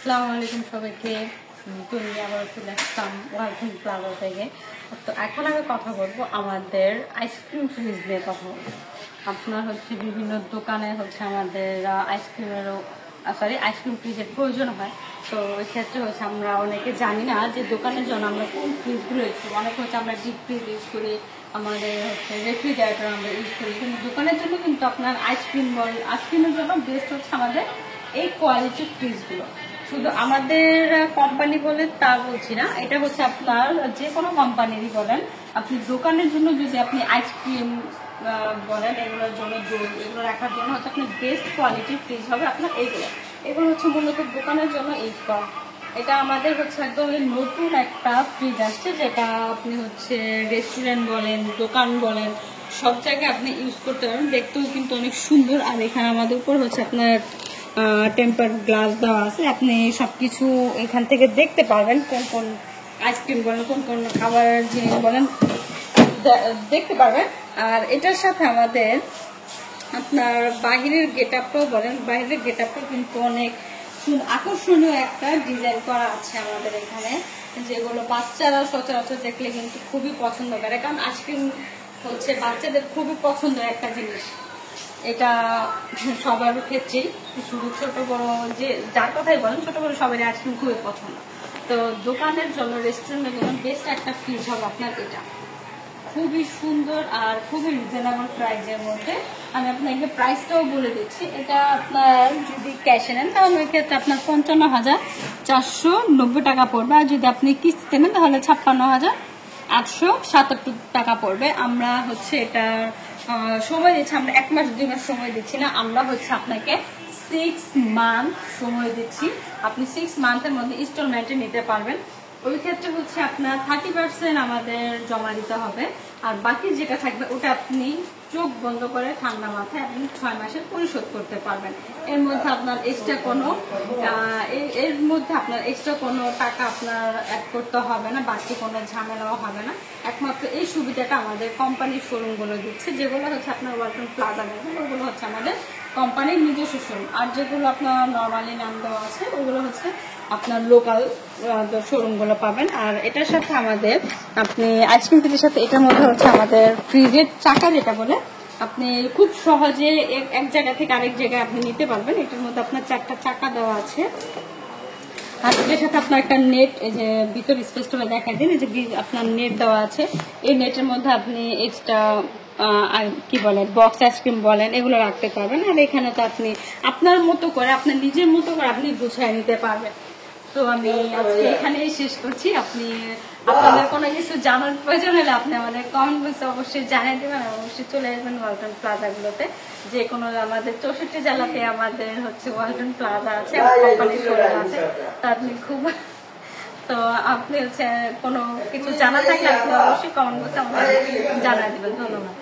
আসসালামু আলাইকুম সবাইকে। তুমি আবার চলে আসলাম ওয়ালটন প্লাজা থেকে। তো এখন আমি কথা বলবো আমাদের আইসক্রিম ফ্রিজ নিয়ে কথা বলবো। আপনার বিভিন্ন দোকানে আমাদের আইসক্রিম ফ্রিজের প্রয়োজন হয়। তো ওই ক্ষেত্রে আমরা অনেকে জানি না যে দোকানের জন্য আমরা কোন ফ্রিজগুলো ইউজ করি। অনেক আমরা ডিপ ফ্রিজ ইউজ করি, আমাদের রেফ্রিজারেটর আমরা ইউজ করি, কিন্তু দোকানের জন্য কিন্তু আপনার আইসক্রিমের জন্য বেস্ট আমাদের এই কোয়ালিটির ফ্রিজগুলো। শুধু আমাদের কোম্পানি বলে তা বলছি না, এটা আপনার যে কোনো কোম্পানিরই বলেন, আপনি দোকানের জন্য যদি আপনি আইসক্রিম বলেন, এগুলোর জন্য দই এগুলো রাখার জন্য আপনার বেস্ট কোয়ালিটির ফ্রিজ হবে আপনার এগুলো মূলত দোকানের জন্য ইউজ করা। এটা আমাদের একদম নতুন একটা ফ্রিজ আসছে, যেটা আপনি রেস্টুরেন্ট বলেন, দোকান বলেন, সব জায়গায় আপনি ইউজ করতে পারেন। দেখতেও কিন্তু অনেক সুন্দর। আর এখানে আমাদের উপর আপনার টেম্পার গ্লাস দেওয়া আছে, আপনি সবকিছু এখান থেকে দেখতে পারবেন, কোন কোন আইসক্রিম বলেন, কোন কোন খাবার জিনিস বলেন দেখতে পারবেন। আর এটার সাথে আমাদের আপনার বাহিরের গেটআপটাও বলেন, বাহিরের গেটআপটাও কিন্তু অনেক আকর্ষণীয় একটা ডিজাইন করা আছে আমাদের এখানে, যেগুলো বাচ্চারা সচরাচর দেখলে কিন্তু খুবই পছন্দ করে, কারণ আইসক্রিম বাচ্চাদের খুবই পছন্দের একটা জিনিস। এটা সবার ক্ষেত্রেই, শুধু ছোট বড় যে যার কথাই বলেন, ছোট বড় সবারই আইসক্রিম খুবই পছন্দ। তো দোকানের জন্য, রেস্টুরেন্টের জন্য বেস্ট একটা ফ্রিজ হবে আপনার এটা। খুবই সুন্দর আর খুবই রিজনেবল প্রাইসের মধ্যে। আমি আপনাকে প্রাইসটাও বলে দিচ্ছি। এটা আপনার যদি ক্যাশে নেন তাহলে ওই ক্ষেত্রে আপনার 55,490 টাকা পড়বে, আর যদি আপনি কিস্তিতে নেন তাহলে 56,877 টাকা পড়বে। আমরা এটা সময় দিচ্ছি, আমরা 1 মাস 2 মাস সময় দিচ্ছি না, আমরা আপনাকে 6 মান্থ সময় দিচ্ছি। আপনি 6 মান্থের মধ্যে ইনস্টলমেন্টে নিতে পারবেন। ওই ক্ষেত্রে আপনার 30% আমাদের জমা দিতে হবে, আর বাকি যেটা থাকবে ওটা আপনি চোখ বন্ধ করে ঠান্ডা মাথায় আপনি 6 মাসে পরিশোধ করতে পারবেন। এর মধ্যে আপনার এক্সট্রা কোনো টাকা আপনার অ্যাড করতে হবে না, বাকি কোনো ঝামেলাও হবে না। একমাত্র এই সুবিধাটা আমাদের কোম্পানির শোরুমগুলো দিচ্ছে, যেগুলো আপনার ওয়ালটন প্লাজা নেবেন ওগুলো আমাদের কোম্পানির নিজস্ব শোরুম। আর যেগুলো আপনার নর্মালি নাম দেওয়া আছে ওগুলো আপনার লোকাল শোরুমগুলো পাবেন। আর এটার সাথে আমাদের আপনি আইসক্রিম ফ্রিজের সাথে এটার মধ্যে আমাদের ফ্রিজের চাকা যেটা বলে, আপনি খুব সহজে এক জায়গা থেকে আরেক জায়গায় আপনি নিতে পারবেন। এটার মধ্যে আপনার 4টা চাকা দেওয়া আছে, আর এটার সাথে আপনার একটা নেট, এই যে ভিতর স্পেসটা দেখা দিন, এই যে আপনার নেট দেওয়া আছে। এই নেটের মধ্যে আপনি এক্সট্রা বক্স আইসক্রিম বলেন এগুলো রাখতে পারবেন। আর এখানে তো আপনি আপনার মতো করে, আপনার নিজের মতো করে আপনি গুছিয়ে নিতে পারবেন। তো আমি আজকে এখানেই শেষ করছি। আপনাদের কোনো কিছু জানার প্রয়োজন হলে আপনি আমাদের কমেন্ট বক্সে অবশ্যই জানিয়ে দেবেন, আর অবশ্যই চলে আসবেন ওয়ালটন প্লাজাগুলোতে। যে কোনো আমাদের 64 জেলাতে আমাদের ওয়ালটন প্লাজা আছে, কোম্পানির শোরুম আছে। তো আপনি আপনি কোনো কিছু জানা থাকলে আপনি অবশ্যই কমেন্ট বক্সে আমাদের জানিয়ে দেবেন। ধন্যবাদ।